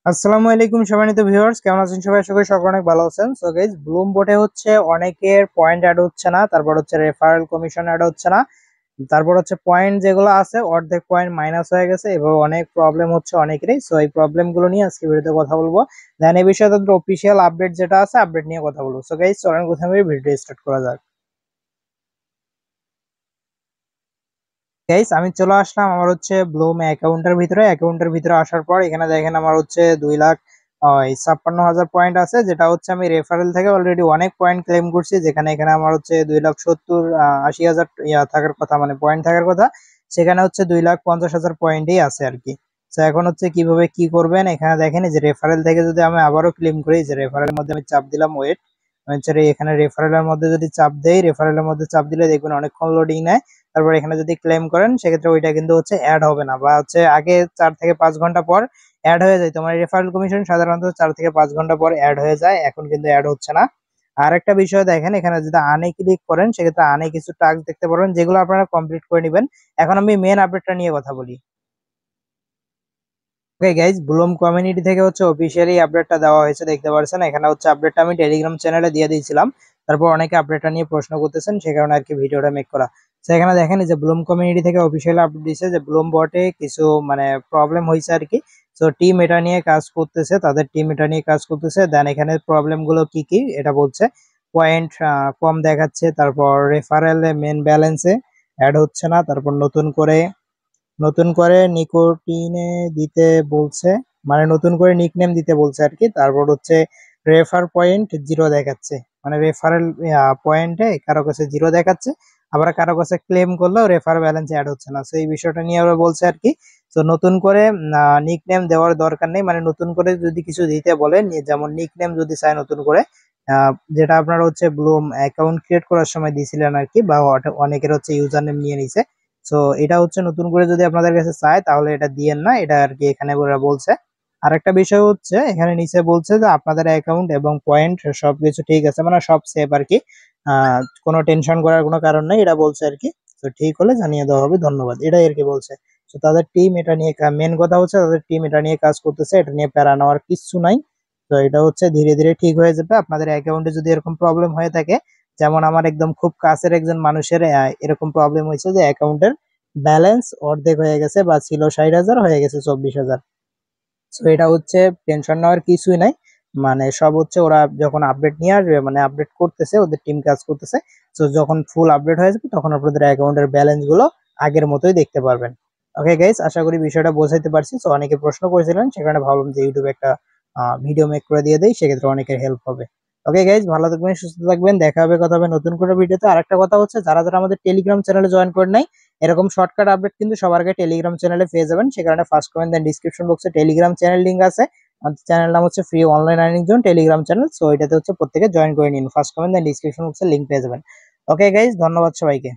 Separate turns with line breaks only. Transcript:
আসসালামু আলাইকুম সম্মানিত ভিউয়ার্স, কেমন আছেন সবাই? আশা করি সকলে অনেক ভালো আছেন। সো গাইস, ব্লুম বোটে হচ্ছে অনেকের পয়েন্ট অ্যাড হচ্ছে না, তারপর হচ্ছে রেফারেল কমিশন অ্যাড হচ্ছে না, তারপর হচ্ছে পয়েন্ট যেগুলো আছে অর্ধেক পয়েন্ট মাইনাস হয়ে গেছে। এভাবে অনেক প্রবলেম হচ্ছে অনেকেরই। সো এই প্রবলেম গুলো নিয়ে আজকে ভিডিওতে কথা বলবো। দেন এই বিষয়ে তাদের অফিসিয়াল আপডেট যেটা আছে আপডেট নিয়ে কথা বলবো। সো গাইস, চলেন প্রথমে ভিডিও স্টার্ট করা যাক। গাইস, আমি চলে আসলাম আমার হচ্ছে ব্লুম অ্যাকাউন্টের ভিতরে আসার পর এখানে দেখেন আমার হচ্ছে 2,56,000 পয়েন্ট আছে, যেটা হচ্ছে আমি রেফারেল থেকে অলরেডি অনেক পয়েন্ট ক্লেম করছি। যেখানে এখানে আমার হচ্ছে 2,70,80,000 থাকার কথা, মানে পয়েন্ট থাকার কথা, সেখানে হচ্ছে 2,50,000 পয়েন্টই আছে আর কি। তো এখন হচ্ছে কিভাবে কি করবেন, এখানে দেখেন এই যে রেফারেল থেকে যদি আমি আবারও ক্লেম করি, যে রেফারেলের মধ্যে আমি চাপ দিলাম ওয়েট, হচ্ছে এখানে রেফারেলের মধ্যে যদি চাপ দেই, রেফারেলের মধ্যে চাপ দিলে দেখবেন অনেকক্ষণ লোডিং নেয়। তারপর এখানে যদি ক্লেম করেন সেক্ষেত্রে ওইটা কিন্তু হচ্ছে অ্যাড হবে না, বা হচ্ছে আগে 4 থেকে 5 ঘন্টা পর অ্যাড হয়ে যায়। তোমার রেফারেল কমিশন সাধারণত 4 থেকে 5 ঘন্টা পর অ্যাড হয়ে যায়, এখন কিন্তু অ্যাড হচ্ছে না। আর একটা বিষয় দেখেন, এখানে যদি আনে ক্লিক করেন সেক্ষেত্রে আনে কিছু টাস্ক দেখতে পারবেন, যেগুলো আপনারা কমপ্লিট করে নেবেন। এখন আমি মেন আপডেটটা নিয়ে কথা বলি। ওকে গাইজ, ব্লুম কমিউনিটি থেকে হচ্ছে অফিসিয়ালি আপডেটটা দেওয়া হয়েছে, দেখতে পাচ্ছেন। এখানে হচ্ছে আপডেটটা আমি টেলিগ্রাম চ্যানেলে দিয়ে দিয়েছিলাম। তারপর অনেকে আপডেটটা নিয়ে প্রশ্ন করতেছেন, সে কারণে আর কি ভিডিওটা মেক করা। তো এখানে দেখেন এই যে ব্লুম কমিউনিটি থেকে অফিসিয়াল আপডেট দিয়েছে যে ব্লুম বটে কিছু মানে প্রবলেম হয়েছে আর কি। তো টিম এটা নিয়ে কাজ করতেছে, তাদের টিম এটা নিয়ে কাজ করতেছে। দেন এখানে প্রবলেম গুলো কি কি এটা বলছে। পয়েন্ট কম দেখাচ্ছে, তারপর রেফারেল মেন ব্যালেন্সে অ্যাড হচ্ছে না, তারপর নতুন করে নিকোটিনে দিতে বলছে, মানে নতুন করে নিকনেম দিতে বলছে আর কি। তারপর হচ্ছে রেফার পয়েন্ট জিরো দেখাচ্ছে, মানে রেফারেল পয়েন্টে কারো কাছে জিরো দেখাচ্ছে, আবার কারো কাছে ক্লেম করলেও রেফার ব্যালেন্স অ্যাড হচ্ছে না। তো এই বিষয়টা নিয়ে ওরা বলছে আর কি। তো নতুন করে নিকনেম দেওয়ার দরকার নেই, মানে নতুন করে যদি কিছু দিতে বলে, যেমন নিকনেম যদি চায় নতুন করে, যেটা আপনারা হচ্ছে ব্লুম অ্যাকাউন্ট ক্রিয়েট করার সময় দিয়েছিলেন আর কি, বা অনেকের হচ্ছে ইউজার নেম নিয়ে নিছে। সো এটা হচ্ছে নতুন করে যদি আপনাদের কাছে চায় তাহলে এটা দিয়েন না, এটা আর কি এখানে ওরা বলছে। আরেকটা বিষয় হচ্ছে এখানে নিচে বলছে যে আপনাদের অ্যাকাউন্ট এবং পয়েন্ট সবকিছু ঠিক আছে, মানে সব সেভ আর কি। কোনো টেনশন করার কোনো কারণ নেই, এটা বলছে আর কি। তো ঠিক হলে জানিয়ে দেওয়া হবে, ধন্যবাদ, এটাই আর কি বলছে। তো তাদের টিম এটা নিয়ে, মেন কথা হচ্ছে তাদের টিম এটা নিয়ে কাজ করতেছে, এটা নিয়ে প্যারা নেওয়ার কিছু নাই। তো এটা হচ্ছে ধীরে ধীরে ঠিক হয়ে যাবে। আপনাদের অ্যাকাউন্টে যদি এরকম প্রবলেম হয়ে থাকে, যেমন আমার একদম খুব কাছের একজন মানুষের এরকম প্রবলেম হয়েছে যে অ্যাকাউন্টের ব্যালেন্স অর্ধেক হয়ে গেছে, বা ছিল 60,000 হয়ে গেছে 24,000। তো এটা হচ্ছে টেনশন নেওয়ার কিছুই নাই। মানে সব হচ্ছে ওরা যখন আপডেট নিয়ে আসবে, মানে আপডেট করতেছে, ওদের টিম কাজ করতেছে। তো যখন ফুল আপডেট হয়ে যাবে তখন আপনাদের অ্যাকাউন্টের ব্যালেন্স গুলো আগের মতোই দেখতে পারবেন। ওকে গাইস, আশা করি বিষয়টা বোঝাইতে পারছি। তো অনেকে প্রশ্ন করেছিলেন, সেখানে ভাবলাম যে ইউটিউবে একটা ভিডিও মেক করে দিয়ে দেই, সেক্ষেত্রে অনেকের হেল্প হবে। ওকে গাইজ, ভালো থাকবেন, সুস্থ থাকবেন, দেখা হবে, কথা হবে নতুন কোনো ভিডিওতে। আরেকটা কথা হচ্ছে, যারা যারা আমাদের টেলিগ্রাম চ্যানেলে জয়েন করে নাই, এরকম শর্টকাট আপডেট কিন্তু সবার আগে টেলিগ্রাম চ্যানেলে পেয়ে যাবেন। সে কারণে ফার্স্ট কমেন্ট দেন ডিসক্রিপশন বক্সে টেলিগ্রাম চ্যানেল লিংক আছে। আমাদের চ্যানেল নাম হচ্ছে free online earning zone Telegram channel. So এটাতে হচ্ছে প্রত্যেকে জয়েন করে নিন, ফার্স্ট কমেন্ট দেন ডিসক্রিপশন বক্সে লিংক পেয়ে যাবেন। ওকে গাইজ, ধন্যবাদ সবাইকে।